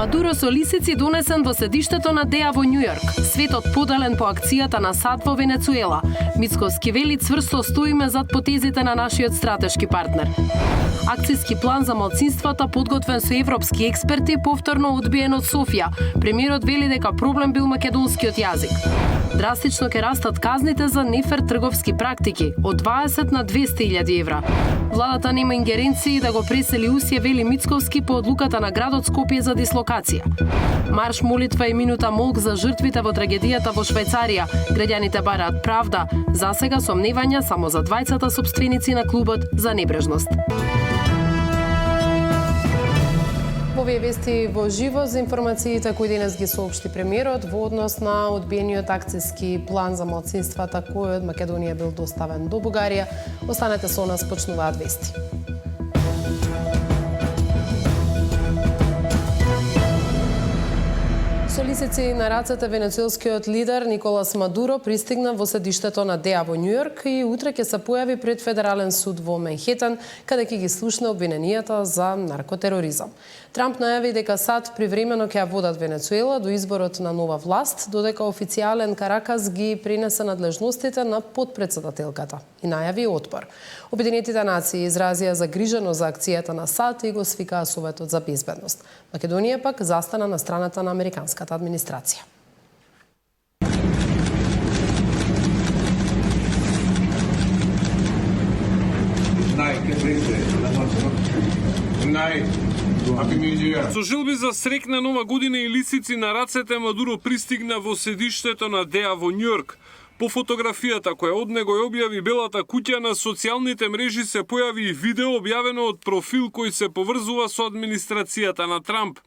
Мадуро со лисици донесен во седиштето на ДЕА во Њујорк. Светот поделен по акцијата на САД во Венецуела. Мицковски вели цврсто стоиме зад потезите на нашиот стратешки партнер. Акцијски план за малцинствата подготвен со европски експерти повторно одбиен од Софија. Премиерот вели дека проблем бил македонскиот јазик. Драстично ќе растат казните за нефер трговски практики од 20 на 200.000 евра. Владата нема ингеренции да го пресели Усија, вели Мицковски по одлуката на градот Скопје за дислокација. Марш молитва и минута молк за жртвите во трагедијата во Швајцарија. Граѓаните бараат правда. Засега сомневања само за двајцата сопственици на клубот за небрежност. Овие вести во живо за информациите кои денес ги соопшти премиерот во однос на одбиениот акцијски план за малцинствата кој од Македонија бил доставен до Бугарија. Останете со нас, почнуваат вести. Со лисици на рацете венецуелскиот лидер Николас Мадуро пристигна во седиштето на ДЕА во Њујорк и утре ќе се појави пред Федерален суд во Менхетен, каде ќе ги слушне обвиненијата за наркотероризам. Трамп најави дека САД привремено ќе ја водат Венецуела до изборот на нова власт, додека официјален Каракас ги пренесе надлежностите на подпредседателката и најави отпор. Обединетите нации изразија загриженост за акцијата на САД и го свикаа Советот за безбедност. Македонија пак застана на страната на американската администрација. Со желби за срекна нова година и лисици на рацете, Мадуро пристигна во седиштето на ДЕА во Њујорк. По фотографијата која од него ја објави Белата куќа, на социјалните мрежи се појави и видео објавено од профил кој се поврзува со администрацијата на Трамп.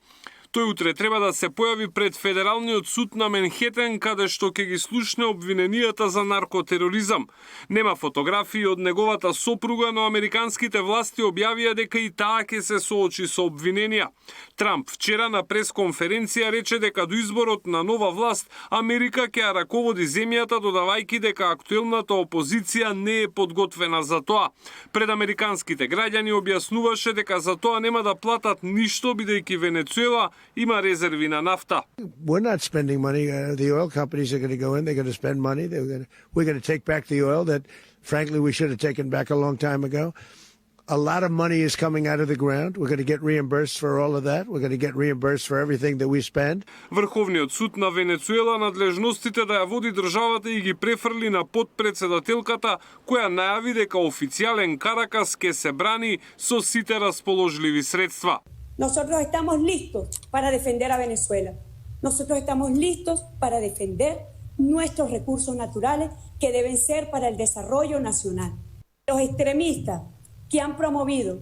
Тој утре треба да се појави пред Федералниот суд на Менхетен, каде што ќе ги слушне обвиненијата за наркотероризам. Нема фотографии од неговата сопруга, но американските власти објавија дека и таа ќе се соочи со обвиненија. Трамп вчера на пресконференција рече дека до изборот на нова власт Америка ќе ја раководи земјата, додавајќи дека актуелната опозиција не е подготвена за тоа. Пред американските граѓани објаснуваше дека за тоа нема да платат ништо, бидејќи Венецуела има резерви на нафта. We're not spending money. The oil companies are going to go in. They're going to spend money. We're going to take back the oil that, frankly, we should have taken back a long time ago. A lot of money is coming out of the ground. We're going to get reimbursed for all of that. We're going to get reimbursed for everything that we spend. Врховниот суд на Венецуела надлежностите да ја води државата и ги префрли на подпредседателката, која најави дека официјален Каракас ке се брани со сите расположливи средства. Nosotros estamos listos para defender a Venezuela. Nosotros estamos listos para defender nuestros recursos naturales que deben ser para el desarrollo nacional. Los extremistas que han promovido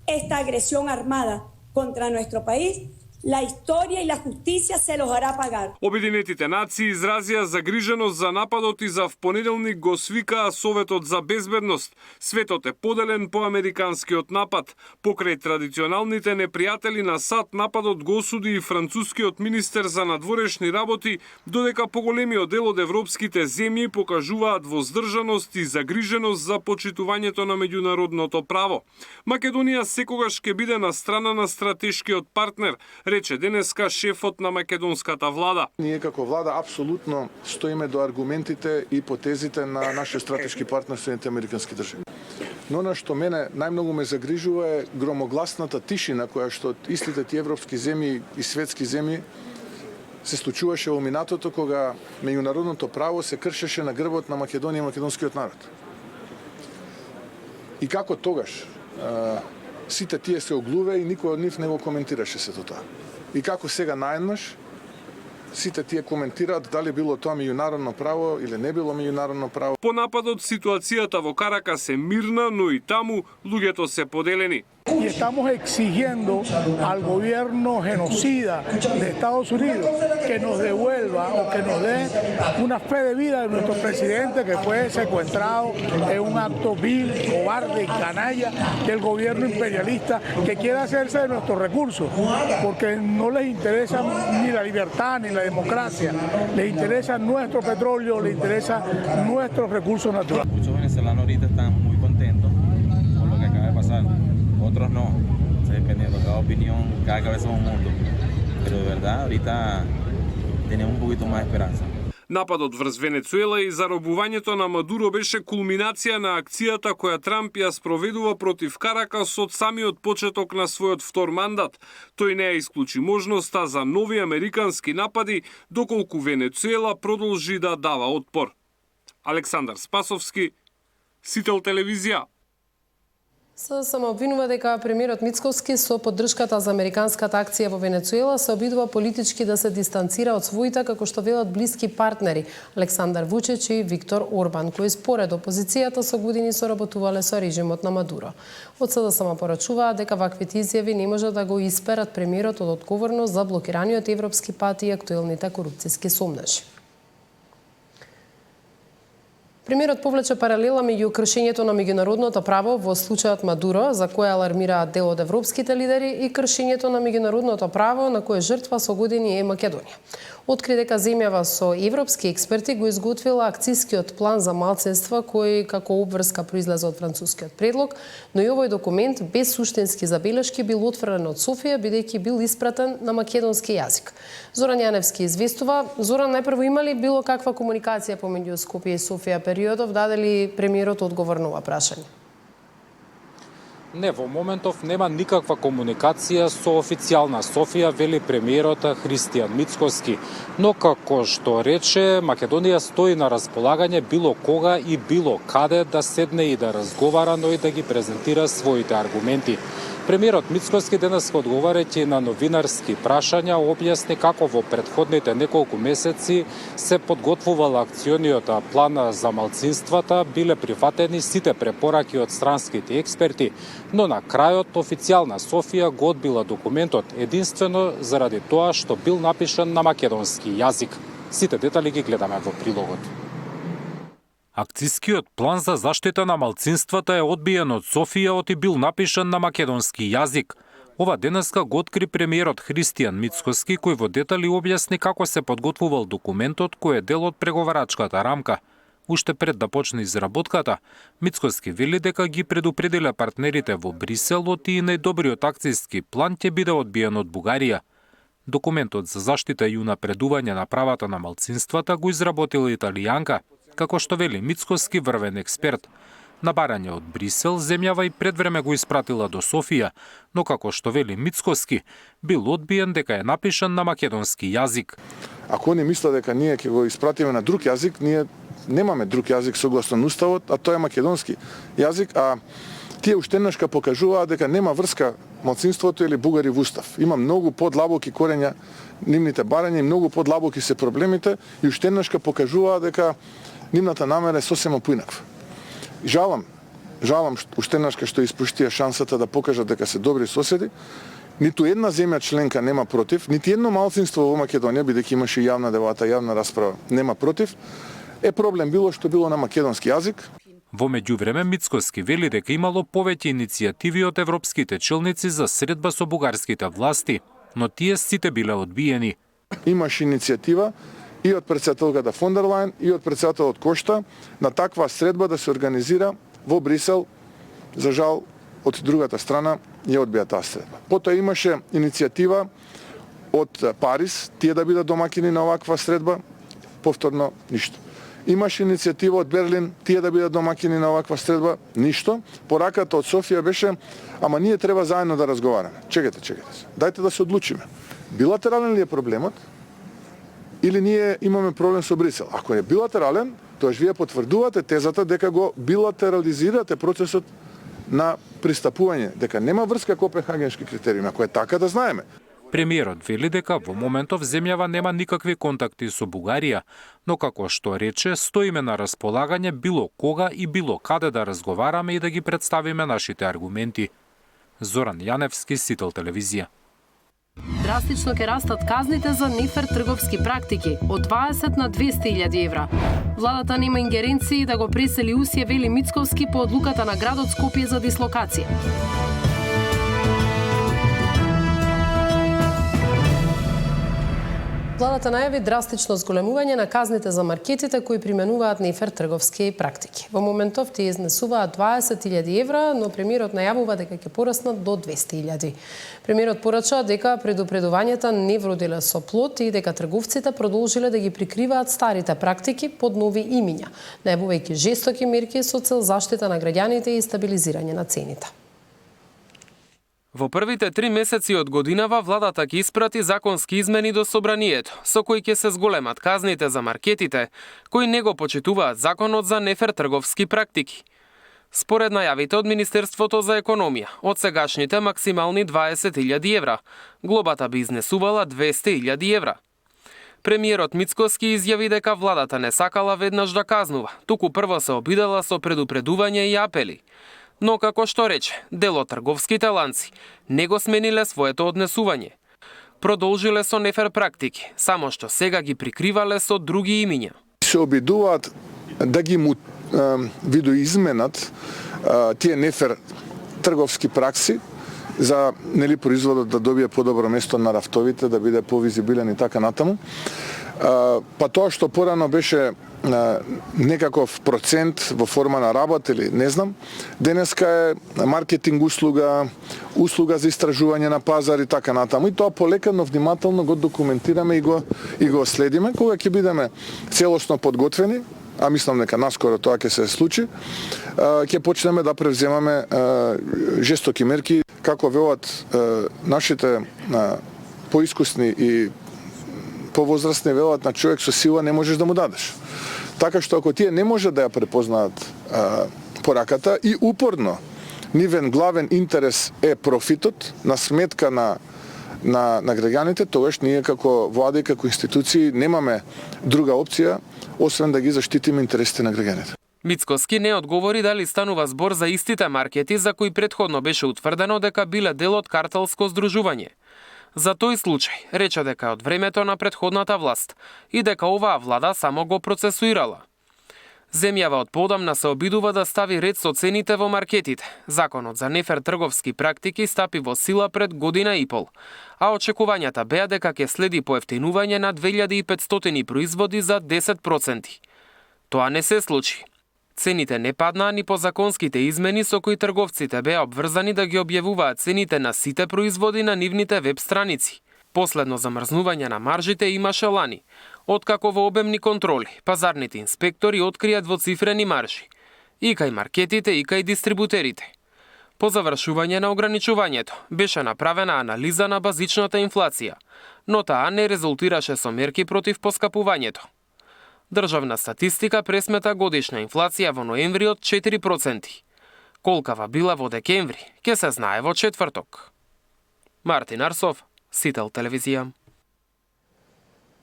esta agresión armada contra nuestro país, la historia y la justicia se los hará pagar. Обединетите нации изразија загриженост за нападот и за впонеделник го свикаа Советот за безбедност. Светот е поделен по американскиот напад. Покрај традиционалните непријатели на САД, нападот го осуди и францускиот министер за надворешни работи, додека поголемиот дел од европските земји покажуваат воздржаност и загриженост за почитувањето на меѓународното право. Македонија секогаш ќе биде на страна на стратешкиот партнер, рече денеска шефот на македонската влада. Ние како влада апсолутно стоиме до аргументите и потезите на нашиот стратешки партнер Соединените американски држави. Но на што мене најмногу ме загрижува е громогласната тишина која што истите ти европски земји и светски земји се случуваше во минатото кога меѓународното право се кршеше на грбот на Македонија и македонскиот народ. И како тогаш сите тие се оглуве и никој од нив не го коментираше сето тоа. И како сега наеднаш сите тие коментираат дали било тоа меѓународно право или не било меѓународно право. По нападот ситуацијата во Каракас е мирна, но и таму луѓето се поделени. Y estamos exigiendo al gobierno genocida de Estados Unidos que nos devuelva o que nos dé una fe de vida de nuestro presidente que fue secuestrado en un acto vil, cobarde y canalla del gobierno imperialista que quiere hacerse de nuestros recursos, porque no les interesa ni la libertad ni la democracia, les interesa nuestro petróleo, les interesa nuestros recursos naturales. Muchos venezolanos ahorita están muy contentos con lo que acaba de pasar. Otros no, dependiendo, cada opinión, cada cabeza es un mundo. pero de verdad ahorita tenemos un poquito más de esperanza. Нападот врз Венецуела и заробувањето на Мадуро беше кулминација на акцијата која Трамп ја спроведува против Каракас од самиот почеток на својот втор мандат. Тој не ја исклучи можноста за нови американски напади доколку Венецуела продолжи да дава отпор. Александар Спасовски, Сител телевизија. Се самообвинува дека премиерот Мицковски со поддршката за американската акција во Венецуела се обидува политички да се дистанцира од своите, како што велат, блиски партнери Александар Вучич и Виктор Орбан, кои според опозицијата со години соработувале со режимот на Мадуро. Од СДСМ порачуваат дека ваквите изјави не може да го исперат премиерот од одговорност за блокираниот европски пат и актуелните корупцијски сомнежи. Премиерот повлече паралела меѓу кршењето на меѓународното право во случајот Мадуро, за кое алармираат дел од европските лидери, и кршењето на меѓународното право на кое жртва со години е Македонија. Откри дека земјава со европски експерти го изготвила акцискиот план за малцинства, кој како обврска произлезе од францускиот предлог, но и овој документ без суштински забелешки бил отфрлен од Софија, бидејќи бил испратен на македонски јазик. Зоран Јаневски известува. Зоран, најпрво има ли било каква комуникација помеѓу Скопје и Софија периодов, даде ли премиерот одговор на ова прашање? Не, во моментов нема никаква комуникација со официјална Софија, вели премиерот Христијан Мицкоски. Но како што рече, Македонија стои на располагање било кога и било каде да седне и да разговара, но и да ги презентира своите аргументи. Премиерот Мицкоски денес, одговарајќи на новинарски прашања, објасни како во претходните неколку месеци се подготвувал акциониот план за малцинствата, биле прифатени сите препораки од странските експерти, но на крајот официјална Софија го одбила документот единствено заради тоа што бил напишан на македонски јазик. Сите детали ги гледаме во прилогот. Акцискиот план за заштита на малцинствата е одбиен од Софија и бил напишан на македонски јазик. Ова денеска го откри премиерот Христијан Мицкоски, кој во детали објасни како се подготвувал документот кој е дел од преговарачката рамка. Уште пред да почне изработката, Мицкоски вели дека ги предупредиле партнерите во Брисел и најдобриот акциски план ќе биде одбиен од Бугарија. Документот за заштита и унапредување на правата на малцинствата го изработила италијанка, како што вели Мицкоски, врвен експерт. На барање од Брисел, земјава и предвреме го испратила до Софија, но како што вели Мицкоски, бил одбиен дека е напишан на македонски јазик. Ако они мислат дека ние ќе го испратиме на друг јазик, ние немаме друг јазик согласно уставот, а тоа е македонски јазик, а тие уштеннашка покажуваат дека нема врска малцинството или бугари во устав. Има многу подлабоки корења нивните барања и многу подлабоки се проблемите и уштеннашка покажуваат дека нивната намера е сосема поинаква. Жалам уштеннашка што испуштија шансата да покажат дека се добри соседи. Ниту една земја членка нема против, нити едно малцинство во Македонија, бидејќи имаше јавна дебата, јавна расправа, нема против. Е проблем било што било на македонски јазик. Во меѓувреме Мицкоски вели дека имало повеќе иницијативи од европските челници за средба со бугарските власти, но тие сите биле одбиени. Имаше иницијатива и од претседателката фон дер Лајен и од претседателот Кошта на таква средба да се организира во Брисел. За жал, од другата страна ја одбија таа средба. Потоа имаше иницијатива од Париз, тие да бидат домакини на оваква средба, повторно ништо. Имаше иницијатива од Берлин, тие да бидат домакини на оваква средба, ништо. Пораката од Софија беше, ама ние треба заедно да разговараме. Чекайте се. Дајте да се одлучиме. Билатерален ли е проблемот? Или ние имаме проблем со Брисел? Ако е билатерален, тоа вие потврдувате тезата дека го билатерализирате процесот на пристапување, дека нема врска копенхагенски критериуми. Ако е така, да знаеме. Премиерот вели дека во моментов земјава нема никакви контакти со Бугарија, но како што рече, стоиме на располагање било кога и било каде да разговараме и да ги представиме нашите аргументи. Зоран Јаневски, Сител телевизија. Драстично ќе растат казните за нефер трговски практики од 20 на 200.000 евра. Владата нема ингеренции да го пресели Усија, вели Мицковски, по одлуката на градот Скопје за дислокација. Владата најави драстично зголемување на казните за маркетите кои применуваат нефер трговски практики. Во моментов тие изнесуваат 20.000 евра, но премиерот најавува дека ќе пораснат до 200.000. Премиерот порача дека предупредувањата не вродиле со плод и дека трговците продолжиле да ги прикриваат старите практики под нови имиња, најавувајќи жестоки мерки со цел заштита на граѓаните и стабилизирање на цените. Во првите 3 месеци од годинава владата ќе испрати законски измени до собранието, со кои ќе се зголемат казните за маркетите, кои не го почитуваат законот за нефер трговски практики. Според најавите од Министерството за економија, од сегашните максимални 20.000 евра, глобата би изнесувала 200.000 евра. Премиерот Мицкоски изјави дека владата не сакала веднаш да казнува, туку прво се обидела со предупредување и апели. Но како што рече, дел од трговските ланци не го смениле своето однесување. Продолжиле со нефер практики, само што сега ги прикривале со други имиња. Се обидуваат да ги видоизменат тие нефер трговски пракси за производот да добие подобро место на рафтовите, да биде повизибилен и така натаму. Па тоа што порано беше некаков процент во форма на работа или не знам, денеска е маркетинг услуга, услуга за истражување на пазар и така натаму. И тоа полека, но внимателно го документираме и го следиме. Кога ќе бидеме целосно подготвени, а мислам дека наскоро тоа ќе се случи, ќе почнеме да превземаме жестоки мерки, како велат нашите поискусни и повозрастни велат, на човек со сила не можеш да му дадеш. Така што ако тие не може да ја препознаат пораката и упорно нивен главен интерес е профитот на сметка на граѓаните, тогаш ние како влада и како институции немаме друга опција освен да ги заштитиме интересите на граѓаните. Мицкоски не одговори дали станува збор за истите маркети за кои претходно беше утврдено дека биле дел од картелско здружување. За тој случај рече дека од времето на претходната власт и дека оваа влада само го процесуирала. Земјава од подамна се обидува да стави ред со цените во маркетите. Законот за нефер трговски практики стапи во сила пред година и пол, а очекувањата беа дека ќе следи поевтинување на 2500 производи за 10%. Тоа не се случи. Цените не паднаа ни по законските измени со кои трговците беа обврзани да ги објавуваат цените на сите производи на нивните веб страници. Последно замрзнување на маржите имаше лани, откако во обемни контроли пазарните инспектори откријат двоцифрени маржи и кај маркетите и кај дистрибутерите. По завршување на ограничувањето беше направена анализа на базичната инфлација, но таа не резултираше со мерки против поскапувањето. Државна статистика пресмета годишна инфлација во ноември од 4%. Колкава била во декември, ќе се знае во четврток. Мартин Арсов, Сител телевизија.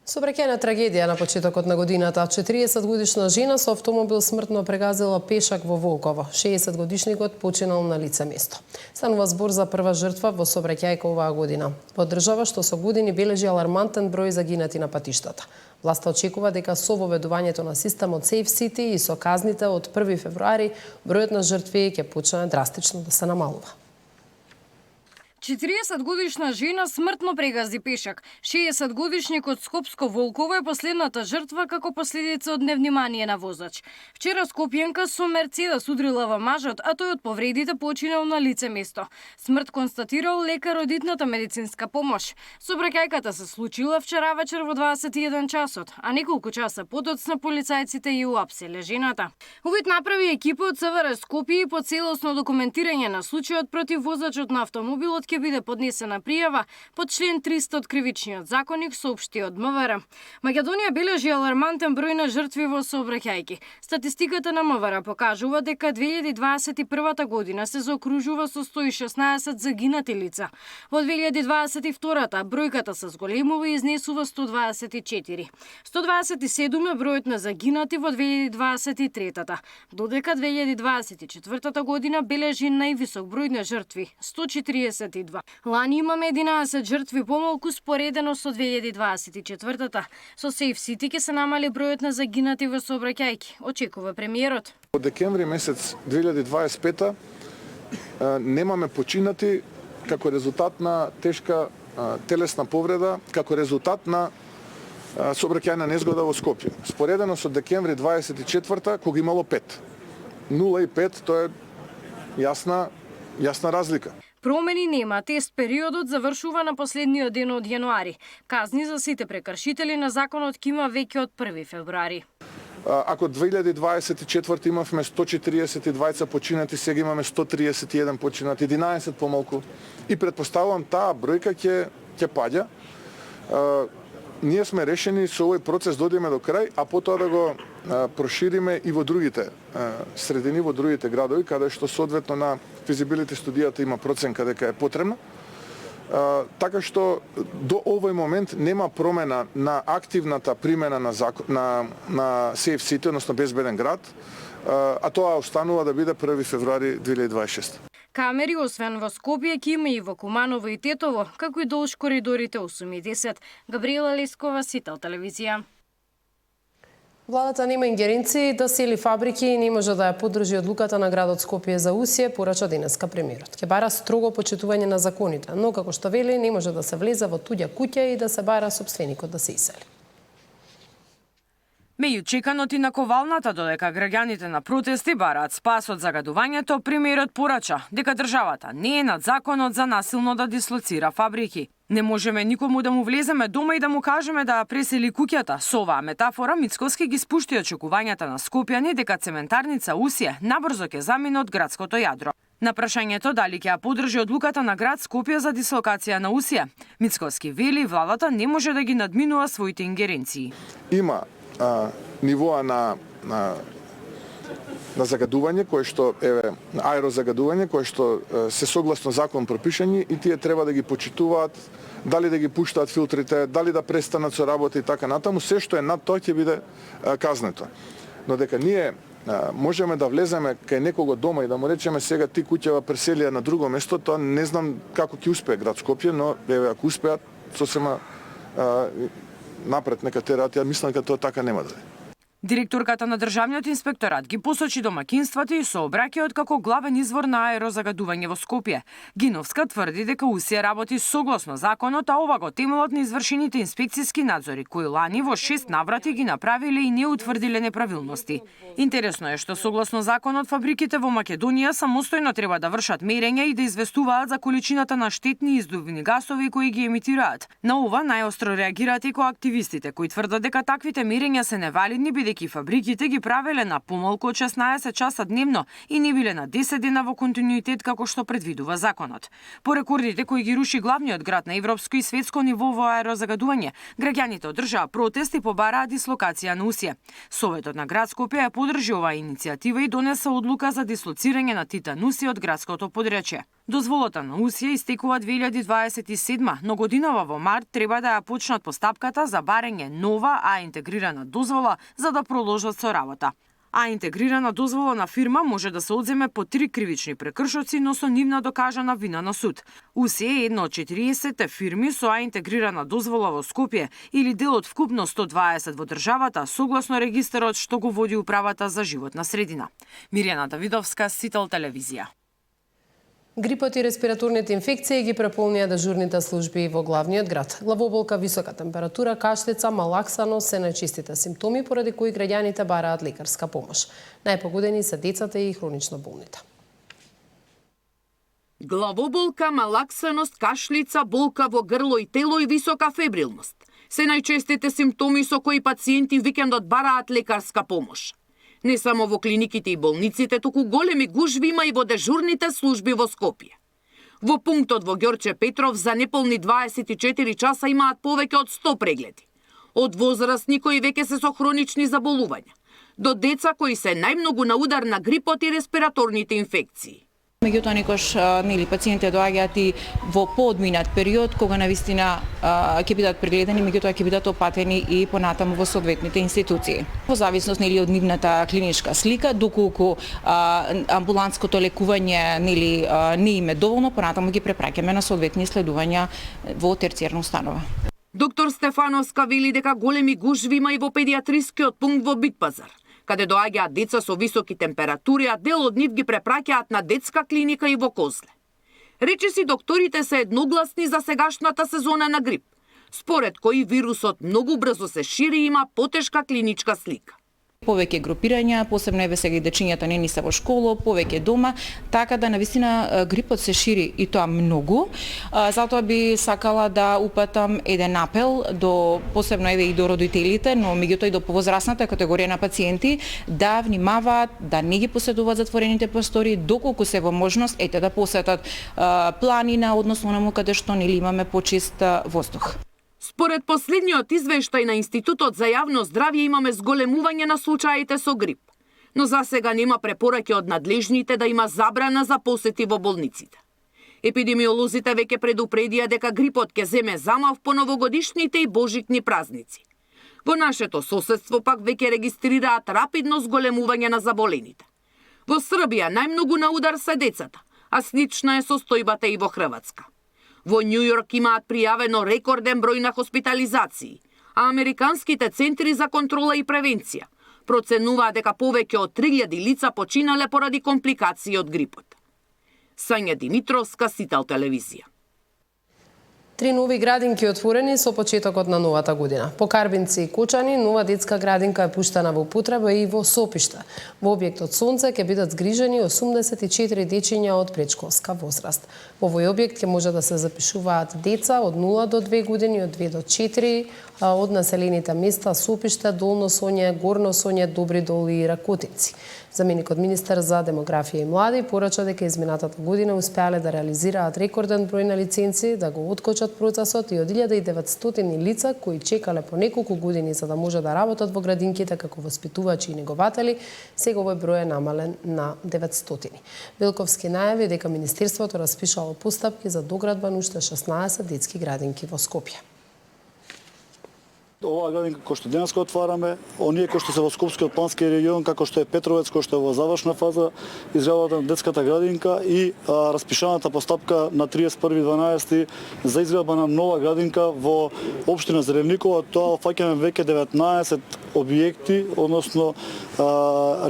Сообраќајна трагедија на почетокот на годината. 40-годишна жена со автомобил смртно прегазила пешак во Волково. 60-годишникот починал на лице место. Станува збор за прва жртва во сообраќајка оваа година. Во држава што со години бележи алармантен број загинати на патиштата. Власта очекува дека со воведувањето на системот Safe City и со казните од 1 февруари бројот на жртви ќе почне драстично да се намалува. 40-годишна жена смртно прегази пешак. 60-годишникот Скопско Волково е последната жртва како последица од невнимание на возач. Вчера скопјанка со Мерцедес удрила во мажот, а тој од повредите починал на лице место. Смрт констатирал лекар од итната медицинска помош. Сообраќајката се случила вчера вечер во 21 часот, а неколку часа подоцна полицајците ја уапселе жената. Увид направи екипа од СВР Скопје и по целосно документирање на случајот против возачот на автомобилот ќе биде поднесена пријава под член 300 од Кривичниот законник, соопшти од МВР. Македонија бележи алармантен број на жртви во сообраќајки. Статистиката на МВР покажува дека 2021 година се заокружува со 116 загинати лица. Во 2022 бројката се зголемува и изнесува 124. 127 е бројот на загинати во 2023-та, додека 2024 година бележи највисок број на жртви 142. Лани имаме 11 жртви помалку споредено со 2024-та. Со Safe City ќе се намали бројот на загинати во сообраќајки, очекува премиерот. Од декември месец 2025 немаме починати како резултат на тешка телесна повреда, како резултат на сообраќајна незгода во Скопје. Споредено со декември 24 кога имало 5. 0 и 5, тоа е јасна разлика. Промени нема. Тест периодот завршува на последниот ден од јануари. Казни за сите прекршители на законот ќе има веќе од 1 февруари. Ако 2024 имавме 142 починати, сега имаме 131 починати, 11 помалку. И претпоставувам таа бројка ќе паѓа. Ние сме решени со овој процес да одиме до крај, а потоа да го прошириме и во другите средини, во другите градови, каде што соодветно на физибилити студијата има проценка дека е потребна. Така што до овој момент нема промена на активната примена на Safe City, односно безбеден град, а тоа останува да биде 1 февруари 2026. Камери, освен во Скопје, ќе има и во Куманово и Тетово, како и долж коридорите 8 и 10. Габриела Лескова, Сител телевизија. Владата нема ингеренции да сели фабрики и не може да ја поддржи одлуката на градот Скопје за Усие, порача денеска премиерот. Ќе бара строго почитување на законите, но како што вели не може да се влезе во туѓа куќа и да се бара сопственикот да се исели. Меѓу чеканот и наковалната додека граѓаните на протести бараат спас од загадувањето, премиерот порача дека државата не е над законот за насилно да дислоцира фабрики. Не можеме никому да му влеземе дома и да му кажеме да пресели куќата. Со оваа метафора Мицкоски ги спушти очекувањата на скопјани дека цементарница Усие набрзо ќе замине од градското јадро. На прашањето дали ќе ја поддржи одлуката на град Скопје за дислокација на Усие, Мицкоски вели владата не може да ги надминува своите ингеренции. Има нивоа на загадување, кој што е аерозагадување, кој што се согласно закон пропишани и тие треба да ги почитуваат, дали да ги пуштаат филтрите, дали да престанат со работа и така натаму, се што е над тоа ќе биде казнето. Но дека ние можеме да влеземе кај некого дома и да му речеме сега ти куќава преселија на друго место, тоа не знам како ќе успее град Скопје, но ако успеат, сосема напред нека терат, ја мислам дека тоа така нема да е. Директорката на Државниот инспекторат ги посочи домакинствата и сообраќајот како главен извор на аерозагадување во Скопје. Гиновска тврди дека Усие работи согласно законот, а ова го темелот на извршените инспекцијски надзори, кои лани во 6 наврати ги направиле и не утврдиле неправилности. Интересно е што согласно законот фабриките во Македонија самостојно треба да вршат мерења и да известуваат за количината на штетни издувни гасови кои ги емитираат. На ова најостро реагираат екоактивистите, кои тврдат дека таквите мерења се невалидни бидејќи фабриките ги правеле на помалку од 16 часа дневно и не биле на 10 дена во континуитет како што предвидува законот. По рекордите кои ги руши главниот град на европско и светско ниво во аерозагадување, граѓаните одржаа протест и побараа дислокација на Усие. Советот на град Скопје ја поддржи оваа иницијатива и донесе одлука за дислоцирање на Титан Усие од градското подречје. Дозволата на Усие истекува 2027, но годинава во март треба да ја почнат постапката за барање нова, а интегрирана дозвола за да продолжат со работа. А интегрирана дозвола на фирма може да се одземе по 3 кривични прекршоци, но со нивна докажана вина на суд. Усие е една од 40 фирми со интегрирана дозвола во Скопје или дел од вкупно 120 во државата, согласно регистарот што го води управата за животна средина. Мирјана Давидовска, Сител телевизија. Грипот и респираторните инфекции ги преполнија дежурните служби во главниот град. Главоболка, висока температура, кашлица, малаксаност се најчистите симптоми поради кои граѓаните бараат лекарска помош. Најпогодени се децата и хронично болните. Главоболка, малаксаност, кашлица, болка во грло и тело и висока фебрилност се најчестите симптоми со кои пациенти викендот бараат лекарска помош. Не само во клиниките и болниците, туку големи гужви има и во дежурните служби во Скопје. Во пунктот во Ѓорче Петров за неполни 24 часа имаат повеќе од 100 прегледи. Од возрастни кои веќе се со хронични заболувања, до деца кои се најмногу на удар на грипот и респираторните инфекции. Меѓутоа некош пациентите доаѓаат и во поодминат период кога навистина ќе бидат прегледани, меѓутоа ќе бидат опатени и понатаму во соодветните институции. Во зависност од нивната клиничка слика, доколку амбулантското лекување не им е доволно, понатаму ги препраќаме на соодветни исследувања во терцијарна установа. Доктор Стефановска вели дека големи гужви има и во педиатрискиот пункт во Битпазар, каде доаѓаат деца со високи температури, а дел од нив ги препраќаат на детска клиника и во Козле. Речиси докторите се едногласни за сегашната сезона на грип, според кои вирусот многу брзо се шири и има потешка клиничка слика. Повеќе групирања, посебно еве сега и дечињата не се во школа, повеќе дома, така да навистина грипот се шири и тоа многу. Затоа би сакала да упатам еден апел до посебно еве и до родителите, но меѓутоа и до повозрасната категорија на пациенти да внимаваат, да не ги поседуваат затворените простори, доколку се во можност да посетат планина, односно онаму каде што нели имаме почист воздух. Според последниот извештај на Институтот за јавно здравје имаме зголемување на случаите со грип, но засега нема препораки од надлежните да има забрана за посети во болниците. Епидемиолозите веќе предупредија дека грипот ќе земе замав по новогодишните и божитни празници. Во нашето соседство пак веќе регистрираат рапидно зголемување на заболените. Во Србија најмногу на удар се децата, а слична е состојбата и во Хрватска. Во Њу Јорк имаат пријавено рекорден број на хоспитализации, а американските центри за контрола и превенција проценуваат дека повеќе од 3000 лица починале поради компликации од грипот. Сања Димитровска, Сител телевизија. 3 нови градинки отворени со почетокот на новата година. По Карбинци и Кочани, нова детска градинка е пуштена во употреба и во Сопиште. Во објектот Сонце ќе бидат згрижени 84 дечиња од предшколска возраст. Во овој објект ќе може да се запишуваат деца од 0 до 2 години, од 2 до 4, од населените места Сопиште, Долно Сонје, Горно Сонје, Добри Дол и Ракотинци. Заменикот министер за демографија и млади порача дека изминатата година успеале да реализираат рекорден број на лиценци, да го откочат процесот и од 1900 лица кои чекале по неколку години за да може да работат во градинките како воспитувачи и негователи, сега овој број е намален на 900. Велковски најави дека министерството распишало постапки за доградба на уште 16 детски градинки во Скопје. Оваа градинка кој што денеска отвараме, оние кои што се во Скопскиот плански регион, како што е Петровец, кој што е во завршна фаза, изградбата на детската градинка и распишаната постапка на 31.12 за изградба на нова градинка во општина Зревникова. Тоа фаќаме веќе 19 објекти, односно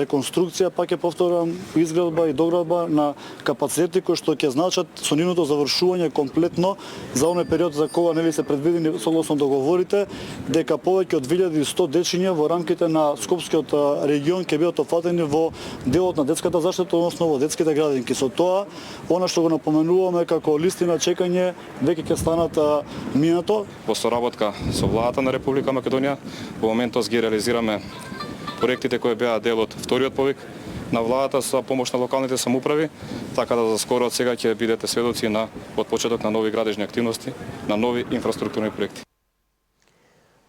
реконструкција, пак ќе повторам, изградба и доградба на капацитети кои што ќе значат со нивното завршување комплетно за оној период за кога нели се предвидени согласно договорите, дека повеќе од 2100 дечиња во рамките на Скопскиот регион ќе бидат опфатени во делот на детската заштита, односно во детските градинки. Со тоа, она што го напоменуваме како листи на чекање, веќе ќе станат минато. Во соработка со владата на Република Македонија, во моментот ги реализираме проектите кои беа дел од вториот повик на владата со помош на локалните самоуправи, така да за скоро од сега ќе бидете сведоци на почеток на нови градежни активности, на нови инфраструктурни проекти.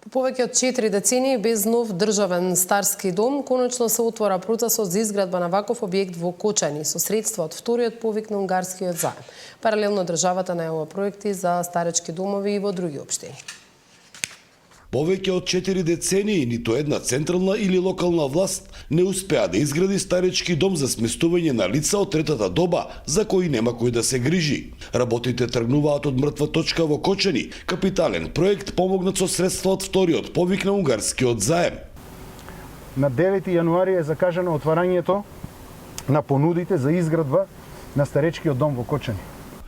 По повеќе од 4 децении без нов државен старски дом, конечно се отвора процесот за изградба на ваков објект во Кочани со средства од вториот повик на унгарскиот заем. Паралелно државата најавува проекти за старечки домови и во други општини. Повеќе од 4 децении ниту една централна или локална власт не успеа да изгради старечки дом за сместување на лица од третата доба, за кои нема кој да се грижи. Работите тргнуваат од мртва точка во Кочани, капитален проект помогнат со средства од вториот повик на унгарскиот заем. На 9 јануари е закажано отварањето на понудите за изградба на старечкиот дом во Кочани.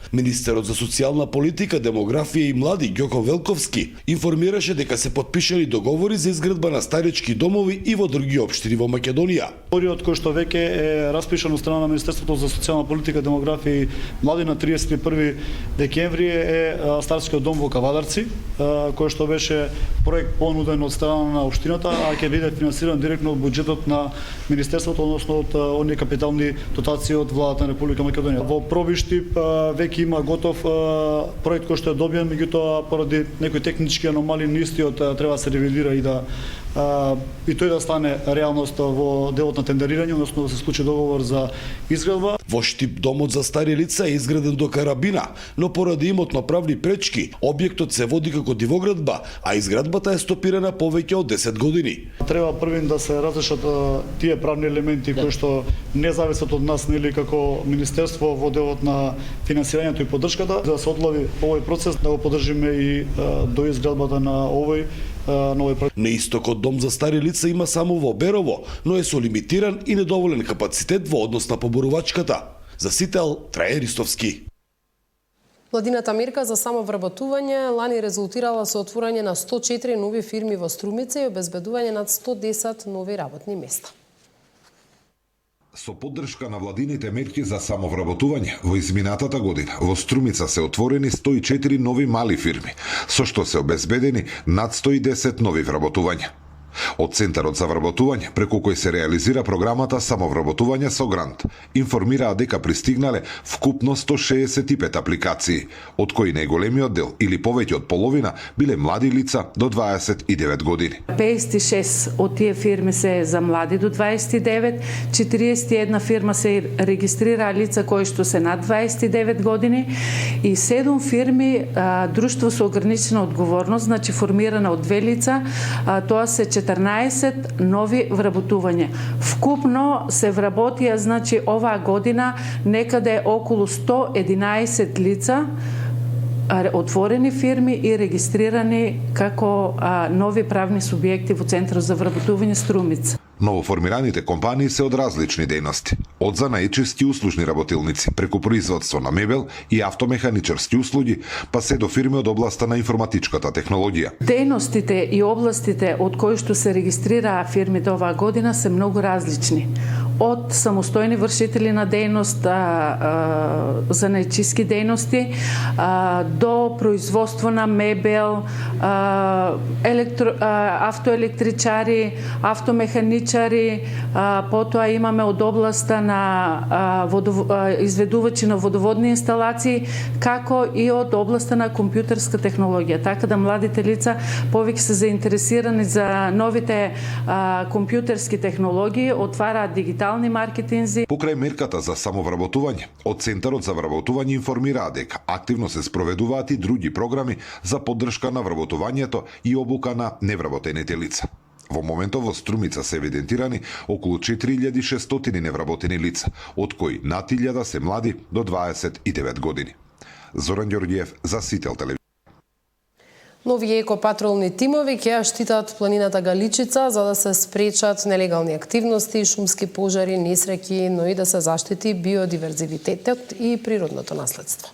Министерот за социјална политика, демографија и млади Ѓоко Велковски информираше дека се потпишани договори за изградба на старечки домови и во други општини во Македонија. Договорот кој што веќе е распишан од страна на Министерството за социјална политика, демографија и млади на 31 декември е старческиот дом во Кавадарци, кој што беше проект понуден од страна на општината, а ќе биде финансиран директно од буџетот на Министерството, односно од оние капитални дотации од владата на Република Македонија. Во Пробиштип веќе има готов проект кој што е добиен, меѓутоа поради некои технички аномалии истиот треба да се ревидира и да и тој да стане реалност во делот на тендерирање, односно да се случи договор за изградба. Во Штип домот за стари лица е изграден до карабина, но поради имотно-правни пречки, објектот се води како дивоградба, а изградбата е стопирана повеќе од 10 години. Треба првин да се разрешат тие правни елементи кои што не зависат од нас, нели како министерство во делот на финансирањето и поддршката, да се одлови овој процес, да го поддржиме и до изградбата на овој нови проект. На истокот дом за стари лица има само во Берово, но е со лимитиран и недоволен капацитет во однос на поборувачката. За Сител, Трајан Ристовски. Владината мерка за самовработување лани резултирала со отворање на 104 нови фирми во Струмица и обезбедување над 110 нови работни места. Со поддршка на владините мерки за самовработување, во изминатата година во Струмица се отворени 104 нови мали фирми, со што се обезбедени над 110 нови вработувања. Од Центарот за вработување, преку кој се реализира програмата Самовработување со грант, информираа дека пристигнале вкупно 165 апликации, од кои најголемиот дел или повеќе од половина биле млади лица до 29 години. 56 од тие фирми се за млади до 29, 41 фирма се регистрираа лица кои што се над 29 години и 7 фирми друштво со ограничена одговорност, значи формирана од 2 лица, тоа се 14 нови вработувања. Вкупно се вработија, значи, оваа година некаде околу 111 лица отворени фирми и регистрирани како нови правни субјекти во Центарот за вработување Струмица. Новоформираните компании се од различни дејности, од занаечисти услужни работилници, преку производство на мебел и автомеханичарски услуги, па се до фирми од областа на информатичката технологија. Дејностите и областите од кои што се регистрираа фирмите оваа година се многу различни. Од самостојни вршители на дејност, занаечиски дејности, до производство на мебел, автоелектричари, автомеханичари, потоа имаме од областа на изведувачи на водоводни инсталации, како и од областа на компјутерска технологија. Така да младите лица повеќе се заинтересирани за новите компјутерски технологии, отвараат дигитални маркетинзи. Покрај мерката за самовработување, од Центарот за вработување информираа дека активно се спроведуваат и други програми за поддршка на вработувањето и обука на невработените лица. Во моментов во Струмица се евидентирани околу 4600 невработени лица, од кои над 1000 се млади до 29 години. Зоран Ѓорѓиев за Сител телевизија. Нови екопатролни тимови ќе ја штитат планината Галичица за да се спречат нелегални активности, шумски пожари, несреќи, но и да се заштити биодиверзивитетот и природното наследство.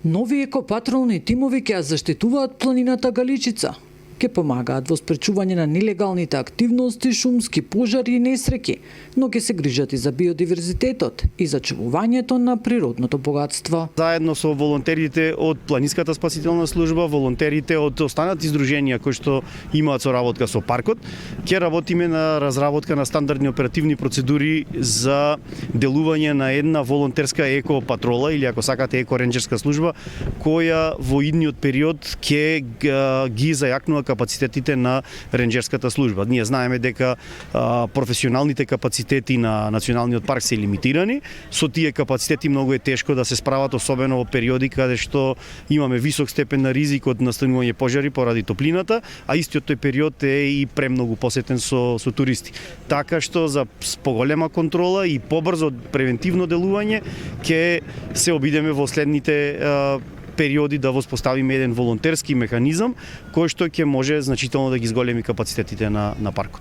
Нови екопатролни тимови ќе ја заштитуваат планината Галичица. Ке помагаат во спречување на нелегалните активности, шумски пожари и несреќи, но ќе се грижат и за биодиверзитетот и за чувувањето на природното богатство. Заедно со волонтерите од Планинската спасителна служба, волонтерите од останати издруженија кои што имаат соработка со паркот, ќе работиме на разработка на стандардни оперативни процедури за делување на една волонтерска екопатрола или ако сакате екоренџерска служба, која во идниот период ќе ги зајакнува капацитетите на ренџерската служба. Ние знаеме дека професионалните капацитети на Националниот парк се лимитирани. Со тие капацитети многу е тешко да се справат, особено во периоди каде што имаме висок степен на ризик од настанување пожари поради топлината, а истиот тој период е и премногу посетен со туристи. Така што за поголема контрола и побрзо превентивно делување ќе се обидеме во следните периоди да воспоставиме еден волонтерски механизам кој што ќе може значително да ги зголеми капацитетите на паркот.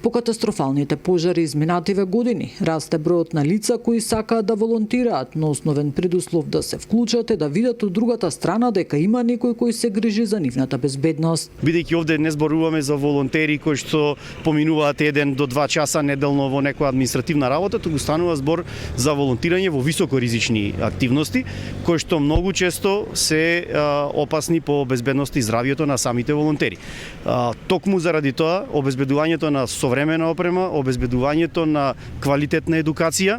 По катастрофалните пожари изминативе години расте бројот на лица кои сакаат да волонтираат, но основен предуслов да се вклучат е да видат од другата страна дека има некој кој се грижи за нивната безбедност. Бидејќи овде не зборуваме за волонтери кои што поминуваат 1 до 2 часа неделно во некоја административна работа, туку станува збор за волонтирање во високоризични активности, кои што многу често се опасни по безбедноста и здравието на самите волонтери. Токму заради тоа, обезбедувањето на современа опрема, обезбедувањето на квалитетна едукација,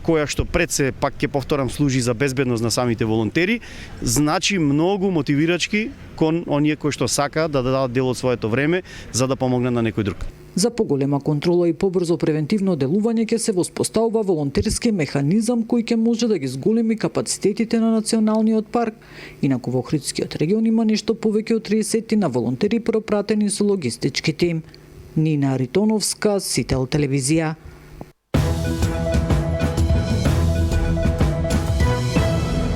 која што пред се, пак ќе повторам, служи за безбедност на самите волонтери, значи многу мотивирачки кон оние кои што сака да дадат дел од своето време за да помогнат на некој друг. За поголема контрола и побрзо превентивно делување ќе се воспоставува волонтерски механизам кој ќе може да ги зголеми капацитетите на Националниот парк. Инаку во Охридскиот регион има нешто повеќе од 30 на волонтери пропратени со логистички тим. Нина Ритоновска, Сител телевизија.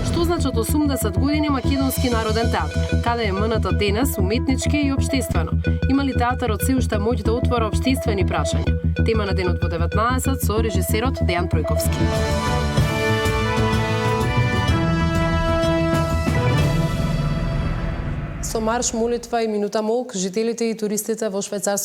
Што значат 80 години Македонски народен театар? Каде е МНТ денес, уметнички и општествено? Има ли театарот се уште моќ да отвора општествени прашања? Тема на денот во 19 со режисерот Дејан Пројковски. со марш, молитва и минута молк, жителите и туристите во швајцарскиот